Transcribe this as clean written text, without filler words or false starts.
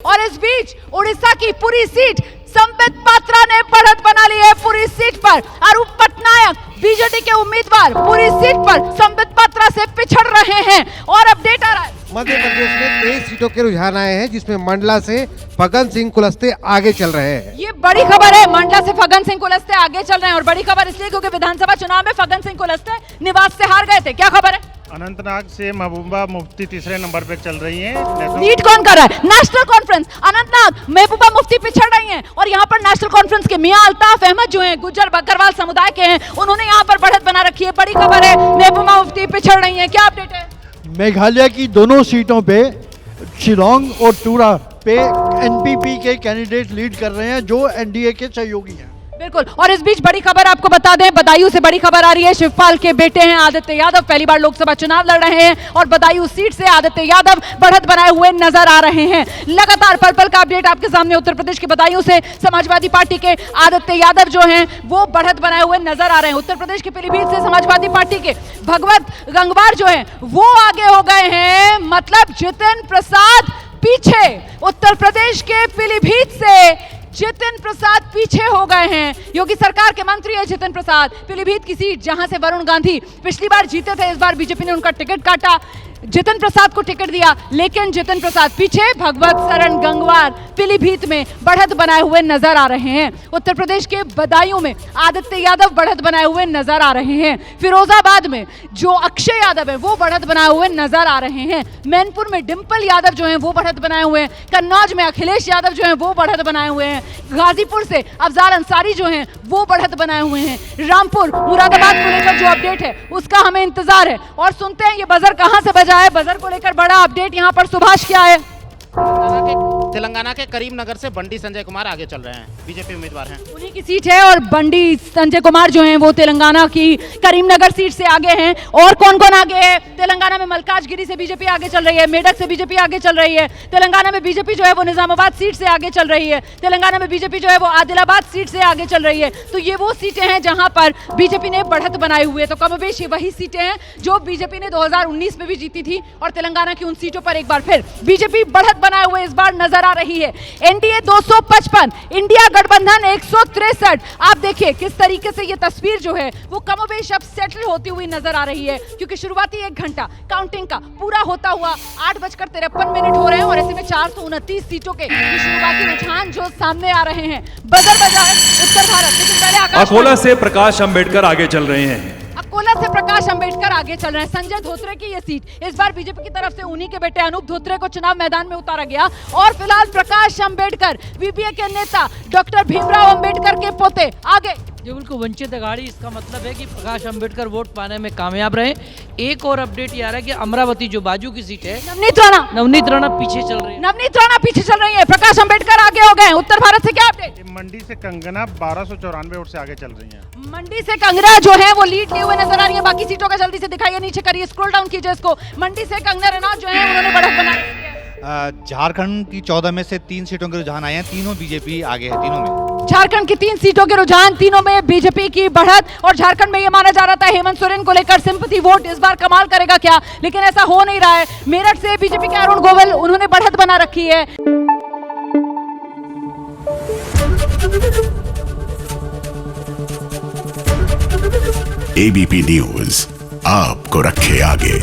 और इस बीच उड़ीसा की पूरी सीट संबित पात्रा ने बढ़त बना ली है पूरी सीट पर। अरूप पटनायक बीजेपी के उम्मीदवार पूरी सीट पर संबित पात्रा से पिछड़ रहे हैं और अपडेट आ रहा है। मध्य प्रदेश में 23 सीटों के रुझान आए हैं, जिसमें मंडला से फग्गन सिंह कुलस्ते आगे चल रहे हैं। ये बड़ी खबर है, मंडला से फग्गन सिंह कुलस्ते आगे चल रहे हैं और बड़ी खबर इसलिए क्योंकि विधानसभा चुनाव में फग्गन सिंह कुलस्ते निवास से हार गए थे। क्या खबर है? अनंतनाग से महबूबा मुफ्ती तीसरे नंबर पे चल रही हैं। लीड कौन कर रहा है? National Conference. अनंतनाग महबूबा मुफ्ती पिछड़ रही हैं और यहाँ पर नेशनल कॉन्फ्रेंस के मियां अल्ताफ अहमद जो हैं गुज्जर बकरवाल समुदाय के हैं, उन्होंने यहाँ पर बढ़त बना रखी है। बड़ी खबर है, महबूबा मुफ्ती पिछड़ रही हैं। क्या अपडेट है? मेघालय की दोनों सीटों पे शिलोंग और टूरा पे एनपीपी के कैंडिडेट लीड कर रहे हैं जो एनडीए के सहयोगी हैं। बिल्कुल। और इस बीच बड़ी खबर आपको बता दें, बदायूं से बड़ी खबर आ रही है। शिवपाल के बेटे हैं आदित्य यादव, पहली बार लोकसभा चुनाव लड़ रहे हैं और बदायूं सीट से आदित्य यादव बढ़त बनाए हुए नजर आ रहे हैं। लगातार पल पल का अपडेट आपके सामने उत्तर प्रदेश के बदायूं से समाजवादी पार्टी के आदित्य यादव जो हैं वो बढ़त बनाए हुए नजर आ रहे हैं। उत्तर प्रदेश के पीलीभीत से समाजवादी पार्टी के भगवत गंगवार जो है वो आगे हो गए हैं, मतलब जितिन प्रसाद पीछे। उत्तर प्रदेश के पीलीभीत से जितिन प्रसाद पीछे हो गए हैं। योगी सरकार के मंत्री है जितिन प्रसाद। पीलीभीत की सीट जहां से वरुण गांधी पिछली बार जीते थे, इस बार बीजेपी ने उनका टिकट काटा, जितिन प्रसाद को टिकट दिया, लेकिन जितिन प्रसाद पीछे। भगवत शरण गंगवार पीलीभीत में बढ़त बनाए हुए नजर आ रहे हैं। उत्तर प्रदेश के बदायूं में आदित्य यादव बढ़त बनाए हुए नजर आ रहे हैं। फिरोजाबाद में जो अक्षय यादव है वो बढ़त बनाए हुए नजर आ रहे हैं। मैनपुर में डिंपल यादव जो है वो बढ़त बनाए हुए हैं। कन्नौज में अखिलेश यादव जो है वो बढ़त बनाए हुए हैं। गाजीपुर से अफजार अंसारी जो हैं वो बढ़त बनाए हुए हैं। रामपुर मुरादाबाद को लेकर जो अपडेट है उसका हमें इंतजार है और सुनते हैं ये बजर कहां से बजा है। बजर को लेकर बड़ा अपडेट यहाँ पर। सुभाष क्या है? तेलंगाना के करीमनगर से बंडी संजय कुमार आगे चल रहे हैं, बीजेपी उम्मीदवार हैं। उन्हीं की सीट है और बंडी संजय कुमार जो हैं वो तेलंगाना की करीमनगर सीट से आगे हैं। और कौन कौन आगे है? तेलंगाना में मलकाजगिरी से बीजेपी आगे चल रही है, मेडक से बीजेपी आगे चल रही है। तेलंगाना में बीजेपी जो है वो निजामाबाद सीट से आगे चल रही है। तेलंगाना में बीजेपी जो है वो आदिलाबाद सीट से आगे चल रही है। तो ये वो सीटें हैं जहां पर बीजेपी ने बढ़त बनाई हुई है। तो कमोबेश वही सीटें हैं जो बीजेपी ने 2019 में भी जीती थी और तेलंगाना की उन सीटों पर एक बार फिर बीजेपी बढ़त बनाए हुए इस बार नजर आ रही है। एनडीए 255, इंडिया गठबंधन 163। आप देखिए किस तरीके से ये तस्वीर जो है वो कमोबेश अब सेटल होती हुई नजर आ रही है, क्योंकि शुरुआती 1 घंटा काउंटिंग का पूरा होता हुआ 8:53 हो रहे हैं और ऐसे में 429 सीटों के शुरुआती रुझान जो सामने आ रहे हैं। बजर बजा है उत्तर भारत, लेकिन पहले अकोला से प्रकाश अंबेडकर आगे चल रहे हैं। अकोला से प्रकाश अंबेडकर आगे चल रहे हैं। संजय धोत्रे की ये सीट इस बार बीजेपी की तरफ से उन्हीं के बेटे अनूप धोत्रे को चुनाव मैदान में उतारा गया और फिलहाल प्रकाश अंबेडकर वीपीए के नेता डॉक्टर भीमराव अंबेडकर के पोते आगे। जो बिल्कुल वंचित अघाड़ी, इसका मतलब है कि प्रकाश अंबेडकर वोट पाने में कामयाब रहे। एक और अपडेट ये आ रहा है कि अमरावती जो बाजू की सीट है, नवनीत राणा पीछे चल रही है। नवनीत राणा पीछे चल रही है, प्रकाश अंबेडकर आगे हो गए। उत्तर भारत से क्या अपडेट? मंडी से कंगना 1294 वोट से आगे चल रही हैं। मंडी से कंगना जो है वो लीड लिए हुए नजर आ रही है। बाकी सीटों का जल्दी से दिखाइए, नीचे करिए, स्क्रॉल डाउन कीजिए इसको। मंडी से कंगना रनौत जो है उन्होंने बढ़त बनाई है। झारखंड की 14 में से 3 सीटों के रुझान आए हैं, तीनों बीजेपी आगे है। तीनों में झारखंड की 3 सीटों के रुझान, तीनों में बीजेपी की बढ़त। और झारखंड में ये माना जा रहा था हेमंत सोरेन को लेकर सिंपैथी वोट इस बार कमाल करेगा क्या, लेकिन ऐसा हो नहीं रहा है। मेरठ से बीजेपी के अरुण गोविल उन्होंने बढ़त बना रखी है। एबीपी न्यूज आपको रखे आगे।